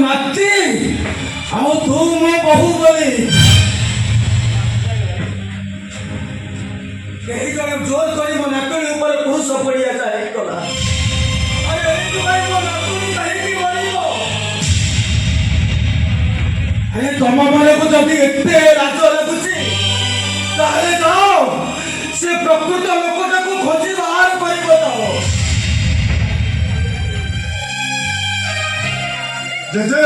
नाती ଆଉ ତୁ ମୋ ବୋହୂ ବୋଲି କେହି ଜଣେ ଜୋର କରି ମୋ ନାତୁଣୀ ଉପରେ ପୁରୁଷ ପଡ଼ିଆ ହେଇଗଲା। ଆରେ ଏଇଥିପାଇଁ ମୋ ନାତୁଣୀ କାହିଁକି ମରିବ? ଆରେ ତମ ମାନଙ୍କୁ ଯଦି ଏତେ ଲାଜ ଲାଗୁଛି ତାହେଲେ ଯାଅ ସେ ପ୍ରକୃତ ଲୋକଟାକୁ ଖୋଜି ବାହାର କରିବ। ଯାଅ ଜେଜେ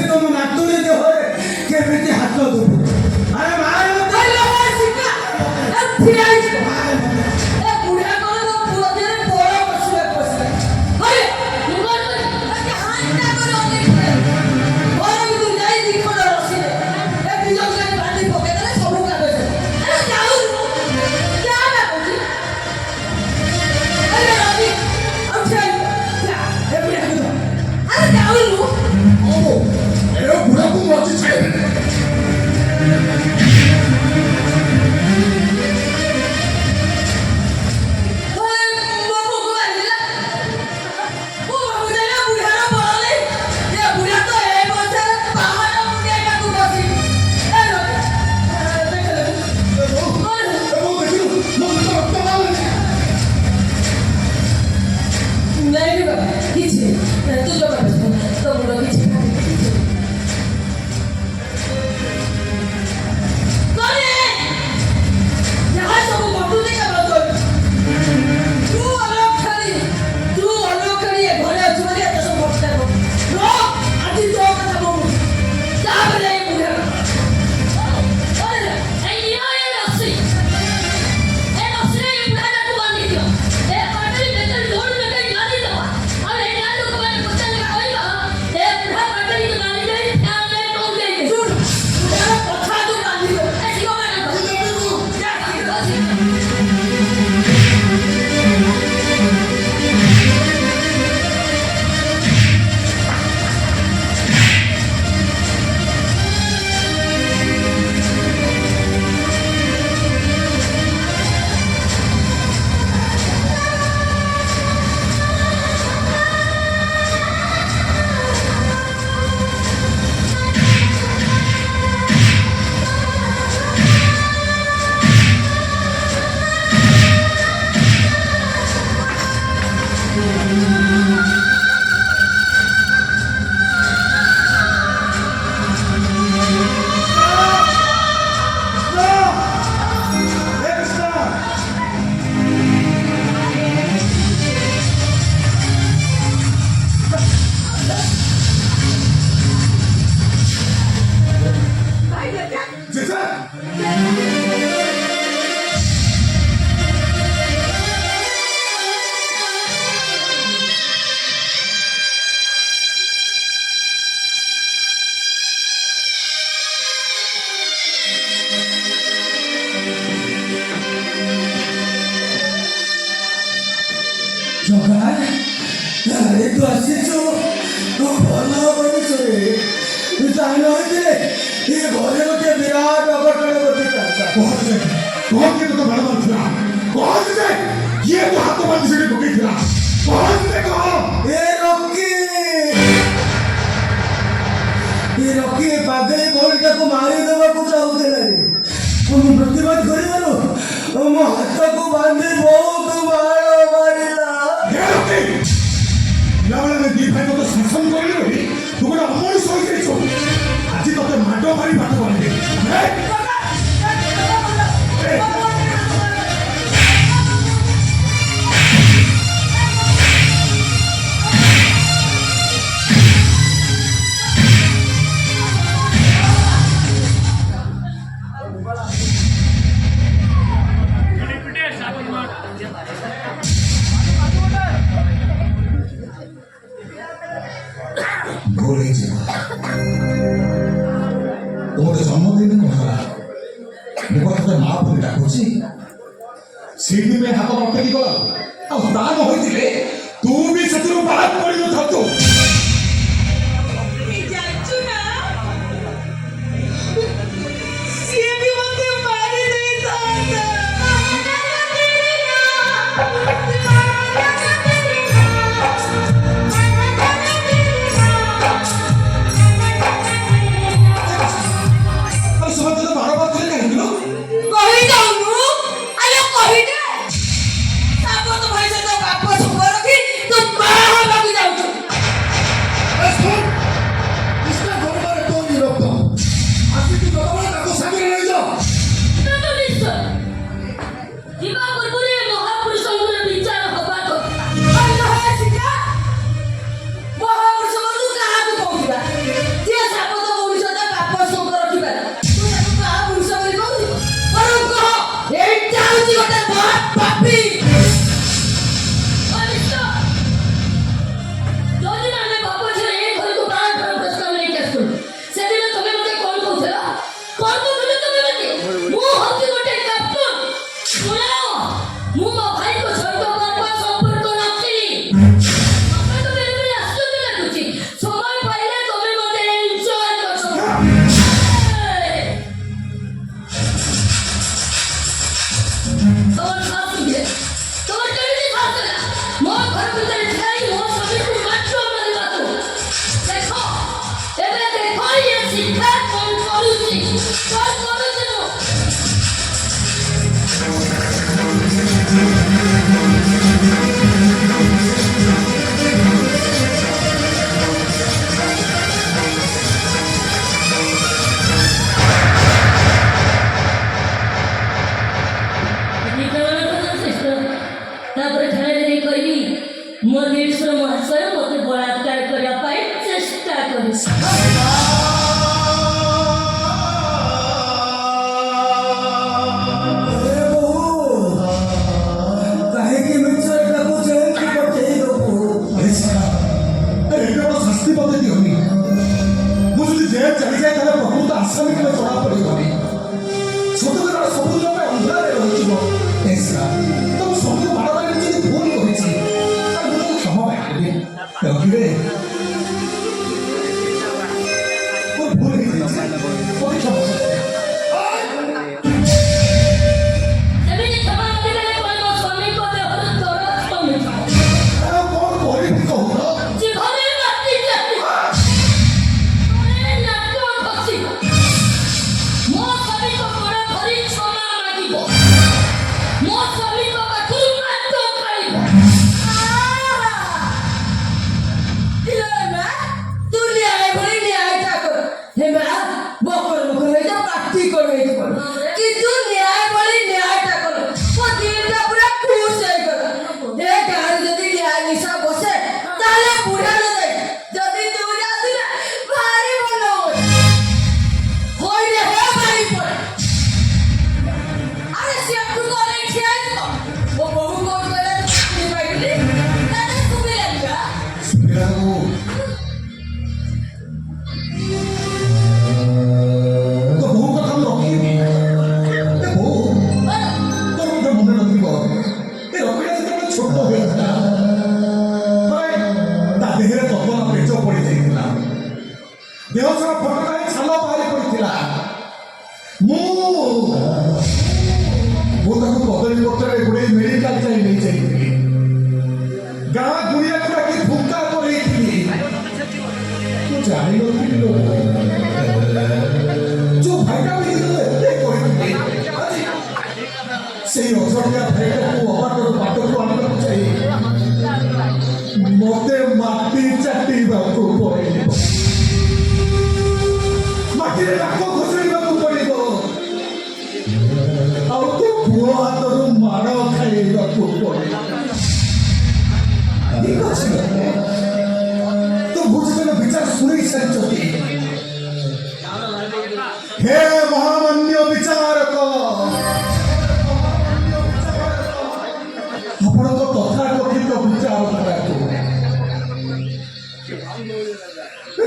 तुम नातुणी देहरे केमिति हाथ देबु? अरे मार मते अरे सिक्का ए फिराई ए बुढ़ा कोन तो पुआ दे बोरा बसले बसले अरे मुगर तो के हांडा करो देखले और भी तू जाई दी कोन रसिले ए बिजो के बांधी पके दे सब का दे अरे जाऊ क्या ना कोची अरे रवि अब चल जा ए बुढ़ा को अरे जाऊ ओ ए बुढ़ा को मत छे अरे तू आसीचु तू भलो करूछु रे तू जानो हे ये घरे गोटे विराट अघटन घटिता कौन के तो बड़ बड़ था कौन से ये तो हाथ बांधी से ढुकी था कौन से कहो ए रॉकी पागल बोलटा को मारी देबा को चाहुतेला रे तुम प्रतिवाद करिवलो मो हाथ को बांधी बहुत मारो मारिला हे रॉकी लावला में दी भाई तो शासन करी रे तू को अमोल सोई के छो आज तो माडो मारी बात बोले हे तुम्हारे जन्मदिन कहला मुझे माँ बोली डाकुची सीढ़ी में हाथ रखी गला दान होते तू भी से बात पड़ी न ମିଶ୍ରା ତମ ସବୁ ବାରବାରେ ଯଦି ଭୁଲ କରିଛି ତାହେଲେ ମୁଁ କ୍ଷମା ପାଇବି ରଖିବେ ମୋର ଭୁଲ ହେଇଯାଇଛି ମୋତେ କ୍ଷମା କରିବେ। ଏମିତି କ୍ଷମା ମାଗିଦେଲେ କଣ ମୋ ସ୍ୱାମୀଙ୍କ ଦେହରୁ ଦରଦ କମିଯିବ? ଆଉ କଣ କରିବି କହୁନ? ଜୀବନରେ ମାଟି ଚାଲିବ। ତଳେ ନାକ ଖସିବ। ମୋ ସ୍ୱାମୀଙ୍କ ଗୋଡ଼ ଧରି କ୍ଷମା ମାଗିବ। ମୋ ସ୍ୱାମୀଙ୍କ ପାଖରୁ ମାଟ ଖାଇବ। ମା ତୁ ନ୍ୟାୟ ଭଳି ନ୍ୟାୟଟା କର। ହେ ମା ବକର ବକର ହେଇତ ପାଟି କର ହେଇଯିବ କିନ୍ତୁ ନ୍ୟାୟ ଭଳି ନ୍ୟାୟଟା କର। ମୋ ଦିନଟା ପୁରା ଖୁସ୍ ହେଇଗଲା। ଏ ଗାଁରେ ଯଦି ନ୍ୟାୟ ନିଶା ବସେ ତାହେଲେ ବୁଢ଼ା ନ ଯାଏ ଯଦି ତୁ ଆସିଲା ଭାରି ଭଲ ହଇରେ ହେ ଭାରି ପଡେ। ଆରେ ସିଏ ତୁ କରେ ଠିଆ ହେଇଯିବ। ମୋ ବୋହୁ କୋଉଠି କହିଲା ଶୁଣି ପାଇଲି ତାହେଲେ ଶୁଣିଲାନି ବା। ସୁବିରାକୁ ତ ବୋହୁ କଥା ମୁଁ ରଖିବି ଏ ବୋହୁ ତୋର ମଧ୍ୟ ମନେ ନଥିବ ଏ ରଖିଲା ଯେତେବେଳେ ଛୋଟ ହୋଇଥିଲା ଥରେ ତା ଦେହରେ ତବଲା ପେଚ ପଡ଼ିଯାଇଥିଲା ଦେହ ସାରା ଫଟକାଏ ଛାଲ ବାହାରି ପଡ଼ିଥିଲା ମୁଁ ତାକୁ କଦଳୀ ପତ୍ରରେ ଗୁଡ଼େଇ ମେଡ଼ିକାଲ ଯାଇ ନେଇଯାଇଥିଲି ଗାଁ ଗୁଣିଆକୁ ଡାକି ଫୁଙ୍କା କରେଇଥିଲି ମୁଁ ଜାଣିନଥିଲି ଲୋ ଯୋଉ ଭାଇଟା ବି ଏତେ କରିଥିଲି ଆଜି ସେଇ ଅଜଣିଆ ଭାଇଟାକୁ ଅବାଟରୁ ବାଟକୁ ଆଣିବାକୁ ଯାଇ ମତେ ମାଟି ଚାଟିବାକୁ ପଡ଼ିବ ମାଟିରେ ନାକ ଘଷିବାକୁ ପଡ଼ିବ ଆଉ ତୋ ପୁଅ ହାତରୁ ମାଡ଼ ଖାଇବାକୁ ପଡ଼ିବ। ଠିକ ଅଛି ତ ବୁଝିଦେଲେ ବିଚାର ଶୁଣି ସାରିଛନ୍ତି ହେ ମହାମାନ୍ୟ ବିଚାରକ ଆପଣଙ୍କ ତଥାକଥିତ ବିଚାରଧାରାକୁ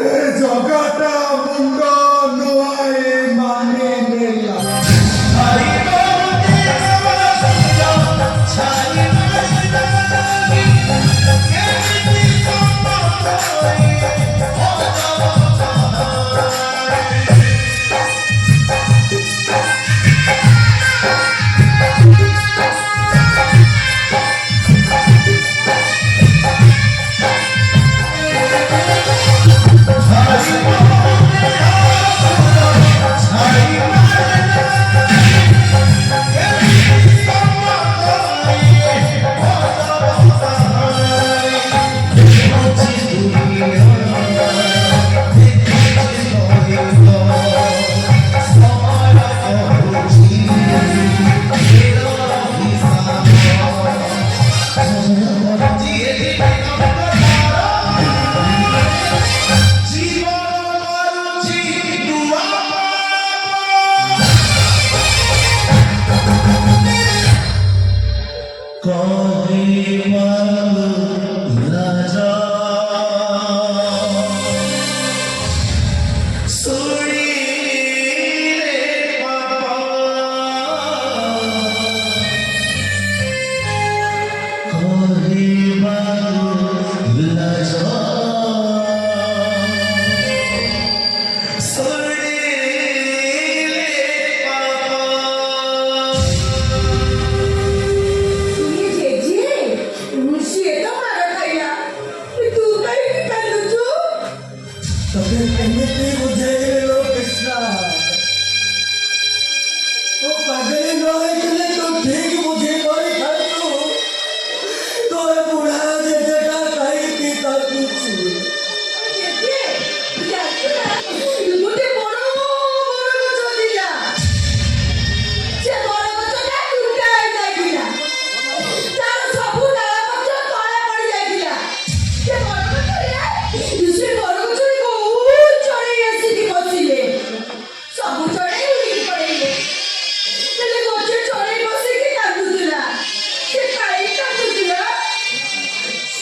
ଏ ଜଗଟା ମୁଣ୍ଡ ନୁଆଇ ମାନେ ନେଲା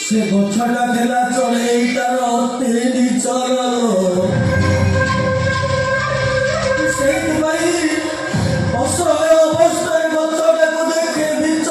ସେ ଗଛଟା ଥିଲା ଚଢ଼େଇଟାର ତିନି ଚରଣ ସେଇଥିପାଇଁ ଅସହାୟ ଅବସ୍ଥାରେ ଗଛଟାକୁ ଦେଖି ବିଚ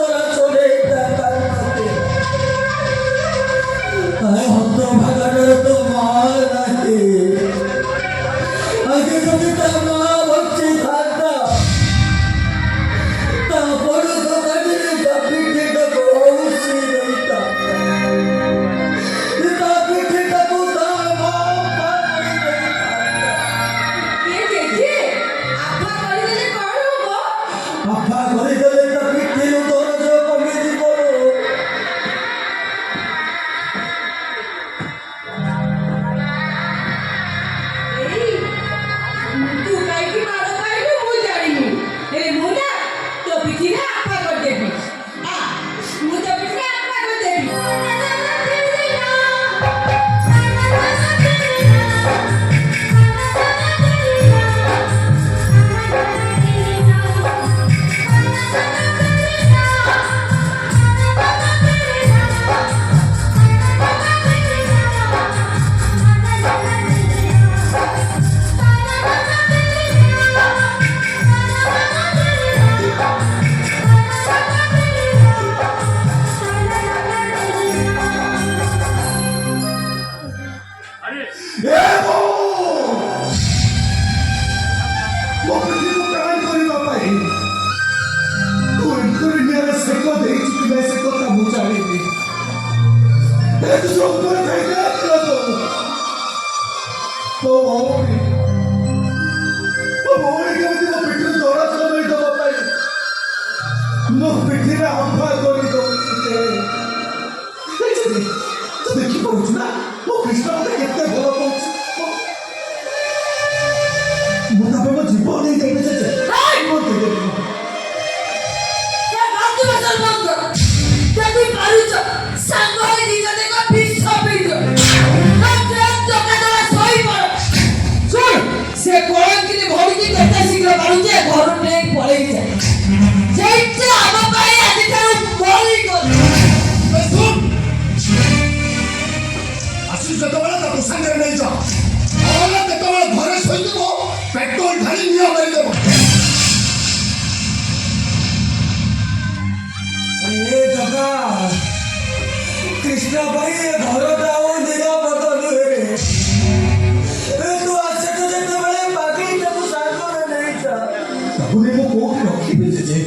ଭାବୁନି ମୁଁ କୋଉଠି ରଖିବି ଯେ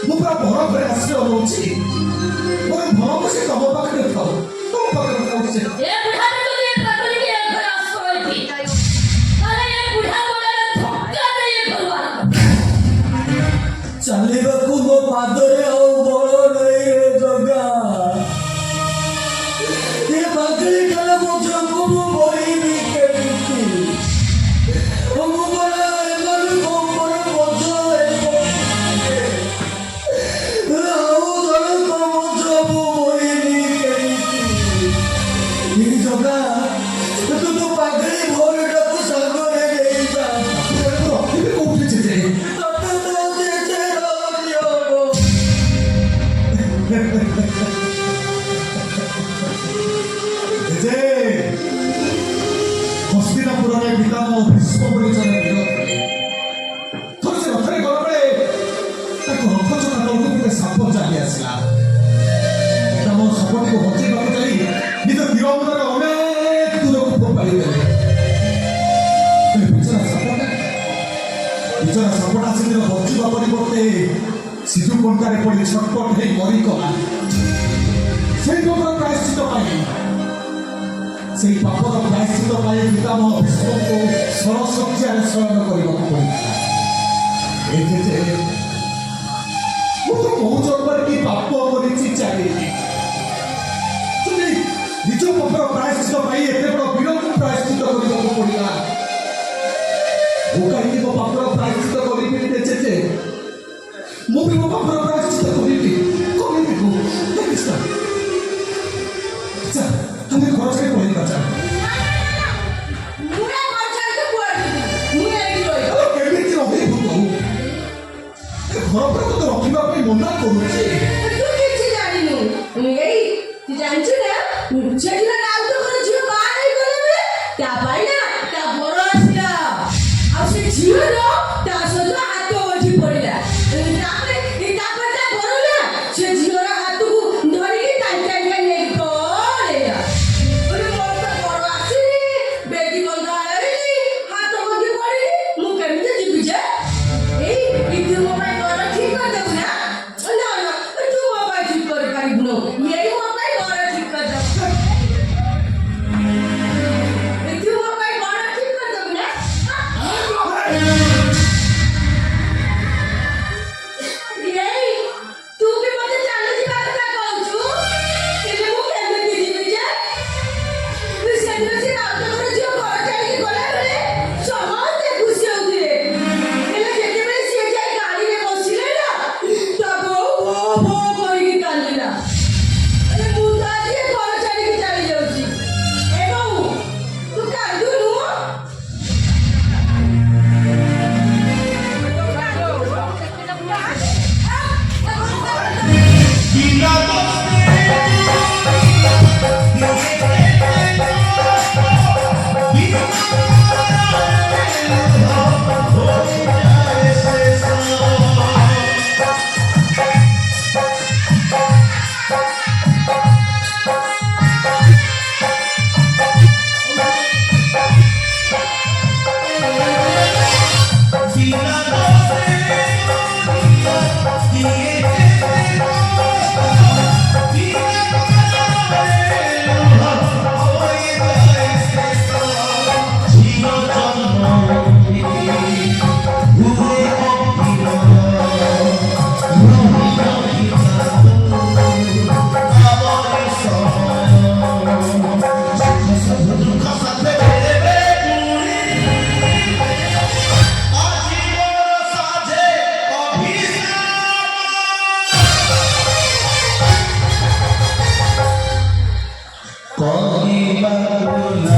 ମୁଁ ପୁରା ବର ଘରେ ଆଶ୍ରୟ ନେଉଛି ମୋର ଭରକୁ ସେ ତମ ପାଖରେ ଥାଉ ତମ ପାଖରେ ଥାଉ ସେ ଏ ବୁଢ଼ାରେ ଯଦି ଏ ପାଖରେ କି ଏ ଘରେ ଆଶ୍ରୟ ଦି ତାହେଲେ ଏ ବୁଢ଼ା ଗୋଡ଼ରେ ଧକ୍କା ଦେଇ ଏ ଘରୁ ଚାଲିବାକୁ ମୋ ପାଦରେ ଆଉ ବଳ ନାହିଁ ରେ ଜଗା। ଏ ପାଗଳି କାଳ ବୋଝକୁ ମୁଁ ବୋହିବି କେମିତି? ମୁଁ ପରା ଏମାନଙ୍କୁ ମୋର ବୋଝ ଆଉ ଜଣକ ବୋଝ ମୁଁ ବୋହିବି କେମିତି? ଏ ଜଗା ତୁ ତ ପାଗଳି ଭୋରଟାକୁ ସାଙ୍ଗରେ ନେଇଯା। ରଖିବି କୋଉଠି ଯେ ତତେ ତ ଯେତେ ରଖିହବ। ଯେ ହସ୍ତିନାପୁରରେ ପିତାମହ ଭୀଷ୍ମ ପରିଚୟ ଥରେ ସେ ରଥରେ ଗଲାବେଳେ ତାଙ୍କ ରଥ ଚକା ତଳକୁ ଗୋଟେ ସାପ ଚାଲି ଆସିଲା ପିତାମହ ସାପଟିକୁ ବଞ୍ଚେଇବାକୁ ଯାଇ ନିଜ ତୀରମୁନରେ ଅନେକ ଦୂରକୁ ଫୋପାଡ଼ି ଦେଲେ ବିଚରା ସାପଟା ସେଦିନ ବଞ୍ଚିବା ପରିବର୍ତ୍ତେ ସିଧୁ କଣ୍ଟାରେ ପଡ଼ି ଛଟପଟ ହେଇ ମରିଗଲା ସେଇ ପାପର ପ୍ରାୟଶ୍ଚିତ ପାଇଁ ସେଇ ପାପର ପ୍ରାୟଶ୍ଚିତ ପାଇଁ ପିତାମହ ଭୀଷ୍ମଙ୍କୁ ସରଶଯ୍ୟାରେ ଶୟନ କରିବାକୁ ପଡ଼ିଥିଲା ଏଇଠି ଯେ ମୁଁ ତ ବହୁ ଜନ୍ମରେ କି ପାପ କରିଛି ଚାଲିଛି ଯଦି ନିଜ ପାପର ପ୍ରାୟଶ୍ଚିତ ପାଇଁ ଏତେ ବଡ଼ ବିଳମ୍ବ ପ୍ରାୟଶ୍ଚିତ କରିବାକୁ ପଡ଼ିଲା ମୁଁ କାହିଁକି ମୋ ପାପର ପ୍ରାୟଶ୍ଚିତ କରିବିନି ଯେ ମୁଁ ବି ମୋ ପାପର ପ୍ରାୟଶ୍ଚିତ କରିବି ଦେଖିଛ ଚା ଆମେ ଘର ଛାଡ଼ି ପଳେଇବା ଚା ବୁଢ଼ା ଘର ଛାଡ଼ିକି କୁଆଡ଼େ ଯିବୁ? ମୁଁ ଏଇଠି ରହିବି। କେମିତି ରହିବୁ ତୁ ଏ ଘର ଉପରେ ତତେ ରଖିବା ପାଇଁ ମନା କରୁଛି ତୁ କିଛି ଜାଣିନୁ ଏଇ ତୁ ଜାଣିଛୁ ନା ସେଦିନ ରାଉତ ଘର ଝିଅ ବାହା ହେଇଗଲା ବେଳେ ତା ପାଇଁ ନା ତା ବର ଆସିଲା ଆଉ ସେ ଝିଅର ତା ସହିତ ହାତ ବସି ପଡ଼ିଲା ତାପରେ ତା ବର ନା ସେ ଝିଅର ହାତକୁ ଧରିକି ଟାଣି ନେଇକି ପଳେଇଲା ମୋର ତ ବର ଆସିନି ବେଦି ବନ୍ଧା ହେଇନି ହାତ ବନ୍ଧି ପଡ଼ିନି ମୁଁ କେମିତି ଯିବି ଯେ ଏଇ ତୁ ମୋ ପାଇଁ ଘର ଠିକ କରିଦେବୁ ନା ନା ତୁ ମୋ ପାଇଁ ଠିକ କରିପାରିବୁନୁ ଏଇ ମୋ ପାଇଁ ଘର ଠିକ କରିଦେବୁ ତୁ ମୋ ପାଇଁ ଘର ଠିକ କରିଦେବୁ ନା ଏଇ ତୁ ବି ମତେ ଚାଲି ଯିବା କଥା କହୁଛୁ ଏବେ ମୁଁ କେମିତି ଯିବି ଯେ ସେଦିନ ସେ ରାଉତ ଘର ଝିଅ ଘର ଛାଡ଼ିକି ଗଲାବେଳେ ସମସ୍ତେ ଖୁସି ହଉଥିଲେ ହେଲେ ଯେତେବେଳେ ସିଏ ଯାଇ ଗାଡ଼ିରେ ବସିଲେ ନା ତା ବୋଉ ଭୋ ଭୋ କରିକି କାନ୍ଦିଲା ହେଲେ ମୁଁ ତ ଆଜି ଏ ଘର ଛାଡ଼ିକି ଚାଲି ଯାଉଛି ଏ ବୋଉ ତୁ କାନ୍ଦୁନୁ କହିବାକୁ